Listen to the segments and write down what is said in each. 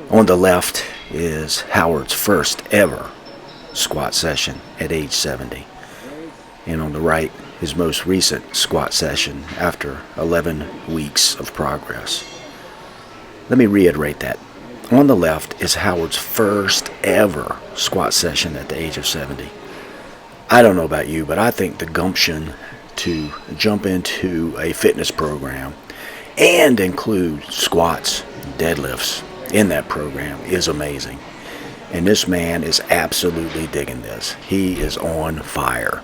On the left is Howard's first ever squat session at age 70. And on the right, his most recent squat session after 11 weeks of progress. Let me reiterate that. On the left is Howard's first ever squat session at the age of 70. I don't know about you, but I think the gumption to jump into a fitness program and include squats, deadlifts in that program is amazing. And this man is absolutely digging this. He is on fire.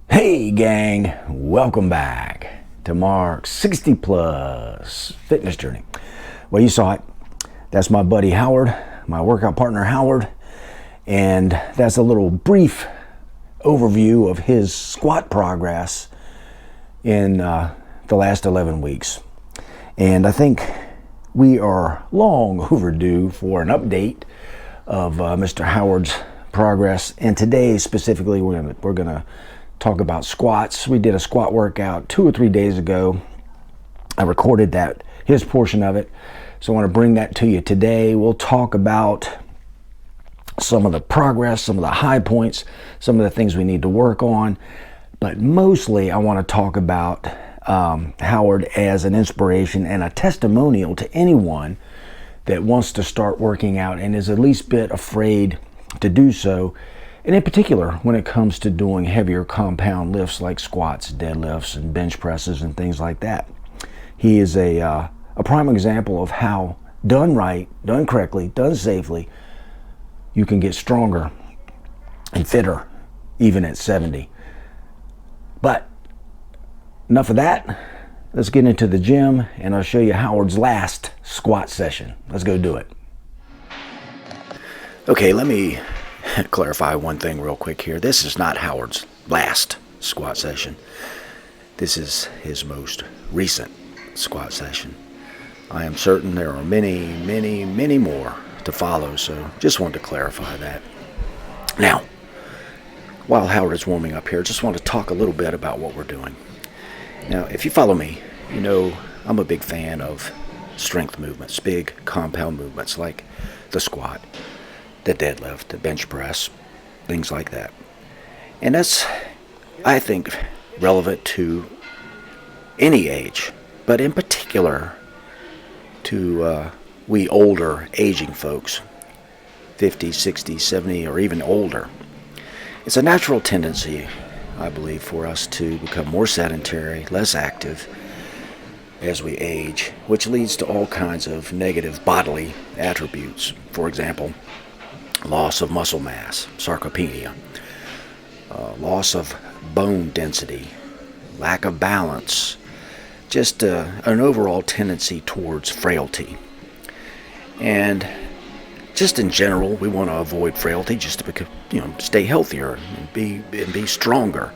Hey gang, welcome back to Mark's 60 plus fitness journey. Well, you saw it. That's my buddy Howard, my workout partner Howard, and that's a little brief overview of his squat progress in the last 11 weeks. And I think we are long overdue for an update of Mr. Howard's progress. And today specifically, we're gonna talk about squats. We did a squat workout 2 or 3 days ago. I recorded his portion of it. So I want to bring that to you today. We'll talk about some of the progress, some of the high points, some of the things we need to work on. But mostly I want to talk about Howard as an inspiration and a testimonial to anyone that wants to start working out and is at least a bit afraid to do so. And in particular, when it comes to doing heavier compound lifts like squats, deadlifts, and bench presses and things like that. He is a prime example of how done right, done correctly, done safely, you can get stronger and fitter even at 70. But enough of that. Let's get into the gym and I'll show you Howard's last squat session. Let's go do it. Okay, let me clarify one thing real quick here. This is not Howard's last squat session. This is his most recent squat session. I am certain there are many, many, many more to follow, so just wanted to clarify that. Now, while Howard is warming up here, just want to talk a little bit about what we're doing. Now, if you follow me, you know I'm a big fan of strength movements, big compound movements like the squat, the deadlift, the bench press, things like that. And that's, I think, relevant to any age, but in particular to we older aging folks, 50, 60, 70, or even older. It's a natural tendency, I believe, for us to become more sedentary, less active as we age, which leads to all kinds of negative bodily attributes. For example, loss of muscle mass, sarcopenia, loss of bone density, lack of balance, just an overall tendency towards frailty. And just in general, we want to avoid frailty just to stay healthier and be stronger.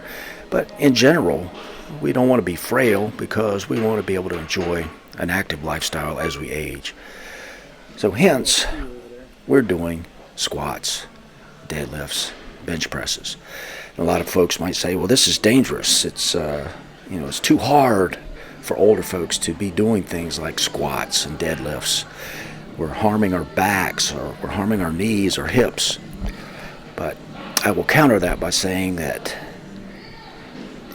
But in general, we don't want to be frail because we want to be able to enjoy an active lifestyle as we age. So hence, we're doing squats, deadlifts, bench presses. And a lot of folks might say, well, this is dangerous. It's it's too hard for older folks to be doing things like squats and deadlifts. We're harming our backs, or we're harming our knees or hips. But I will counter that by saying that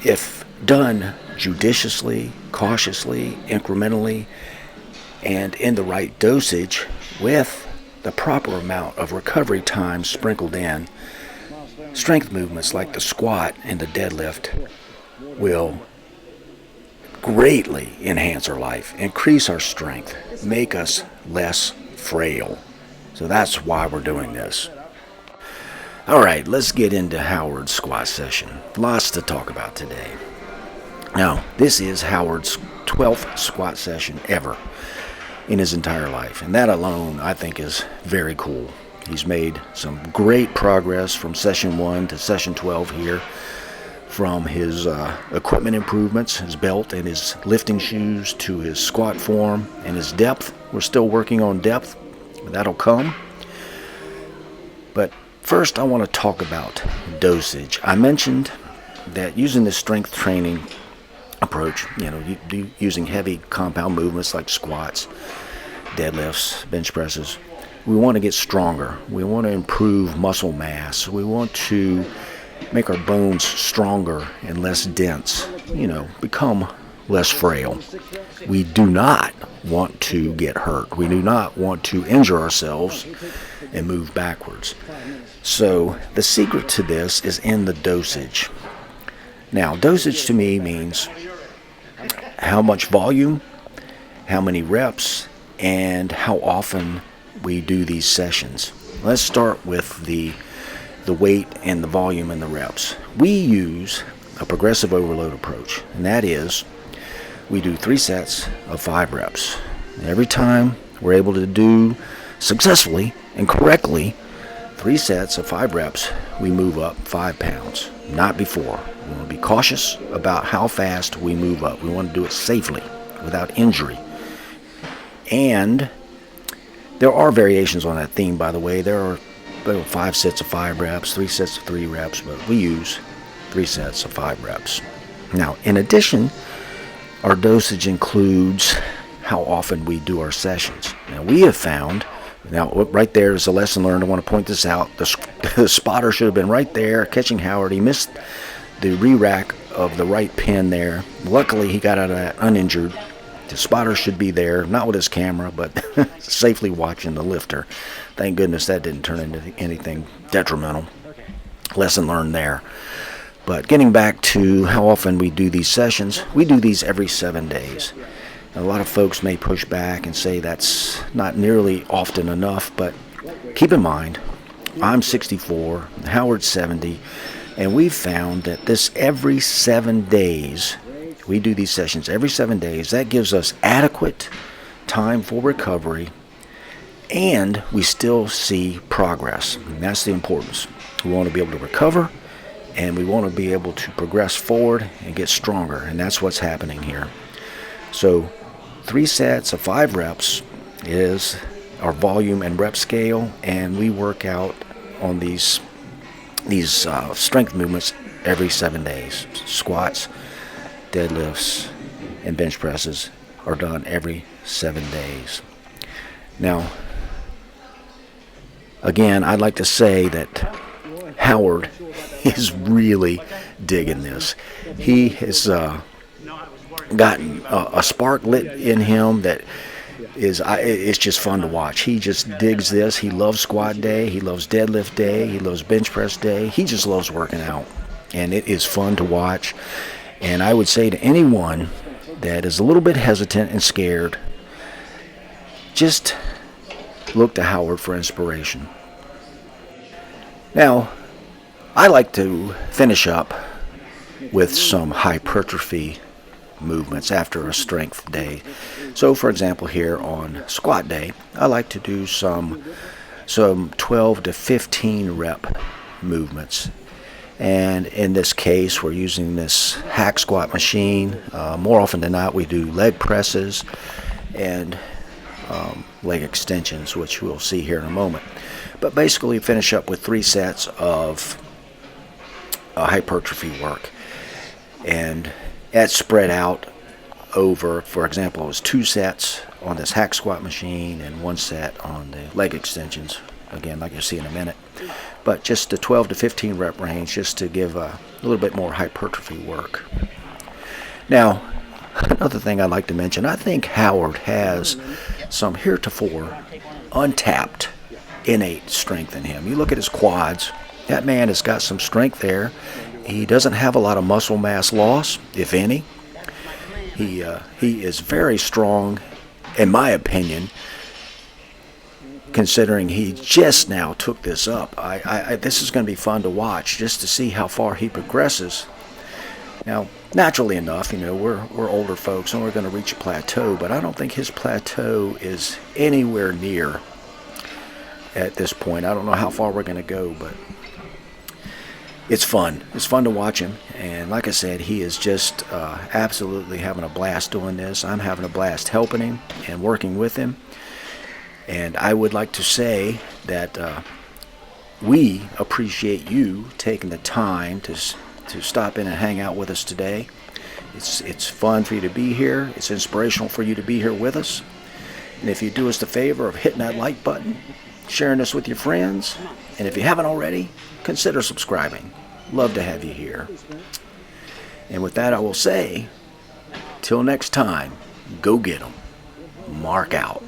if done judiciously, cautiously, incrementally, and in the right dosage with the proper amount of recovery time sprinkled in, strength movements like the squat and the deadlift will greatly enhance our life, increase our strength, make us less frail. So that's why we're doing this. All right, let's get into Howard's squat session. Lots to talk about today. Now, this is Howard's 12th squat session ever in his entire life, and that alone I think is very cool. He's made some great progress from session 1 to session 12 here, from his equipment improvements, his belt and his lifting shoes, to his squat form and his depth. We're still working on depth. That'll come. But first I want to talk about dosage. I mentioned that using this strength training approach, using heavy compound movements like squats, deadlifts, bench presses, we want to get stronger. We want to improve muscle mass. We want to make our bones stronger and less dense, become less frail. We do not want to get hurt. We do not want to injure ourselves and move backwards. So the secret to this is in the dosage. Now, dosage to me means how much volume, how many reps, and how often we do these sessions. Let's start with the weight and the volume and the reps. We use a progressive overload approach, and that is we do 3 sets of 5 reps. Every time we're able to do successfully and correctly 3 sets of 5 reps, we move up 5 pounds, not before. We want to be cautious about how fast we move up. We want to do it safely, without injury. And there are variations on that theme, by the way. There are 5 sets of 5 reps, 3 sets of 3 reps, but we use 3 sets of 5 reps. Now, in addition, our dosage includes how often we do our sessions. Now, we have found, right there is a lesson learned. I want to point this out. The spotter should have been right there catching Howard. He missed the re-rack of the right pin there. Luckily, he got out of that uninjured. The spotter should be there, not with his camera, but safely watching the lifter. Thank goodness that didn't turn into anything detrimental. Lesson learned there. But getting back to how often we do these sessions, we do these every 7 days. A lot of folks may push back and say that's not nearly often enough, but keep in mind, I'm 64, Howard's 70, and we've found that this every 7 days, we do these sessions every 7 days. That gives us adequate time for recovery, and we still see progress. And that's the importance. We want to be able to recover, and we want to be able to progress forward and get stronger, and that's what's happening here. So 3 sets of 5 reps is our volume and rep scale, and we work out on these strength movements every 7 days. Squats, deadlifts, and bench presses are done every 7 days. Now, again, I'd like to say that Howard is really digging this. He has gotten a spark lit in him that it's just fun to watch. He just digs this. He loves squat day. He loves deadlift day. He loves bench press day. He just loves working out, and it is fun to watch. And I would say to anyone that is a little bit hesitant and scared, just look to Howard for inspiration. Now, I like to finish up with some hypertrophy movements after a strength day. So, for example, here on squat day, I like to do some 12 to 15 rep movements. And in this case, we're using this hack squat machine. More often than not, we do leg presses and leg extensions, which we'll see here in a moment. But basically, finish up with 3 sets of hypertrophy work. And that's spread out over, for example, it was 2 sets on this hack squat machine and 1 set on the leg extensions. Again, like you'll see in a minute. But just the 12 to 15 rep range, just to give a little bit more hypertrophy work. Now, another thing I'd like to mention, I think Howard has some heretofore untapped innate strength in him. You look at his quads, that man has got some strength there. He doesn't have a lot of muscle mass loss, if any. He is very strong, in my opinion, considering he just now took this up. This is going to be fun to watch, just to see how far he progresses. Now, naturally enough, we're older folks and we're going to reach a plateau, but I don't think his plateau is anywhere near at this point. I don't know how far we're going to go, but it's fun. It's fun to watch him. And like I said, he is just absolutely having a blast doing this. I'm having a blast helping him and working with him. And I would like to say that we appreciate you taking the time to to stop in and hang out with us today. It's fun for you to be here. It's inspirational for you to be here with us. And if you do us the favor of hitting that like button, sharing this with your friends, and if you haven't already, consider subscribing. Love to have you here. And with that, I will say, till next time, go get 'em. Mark out.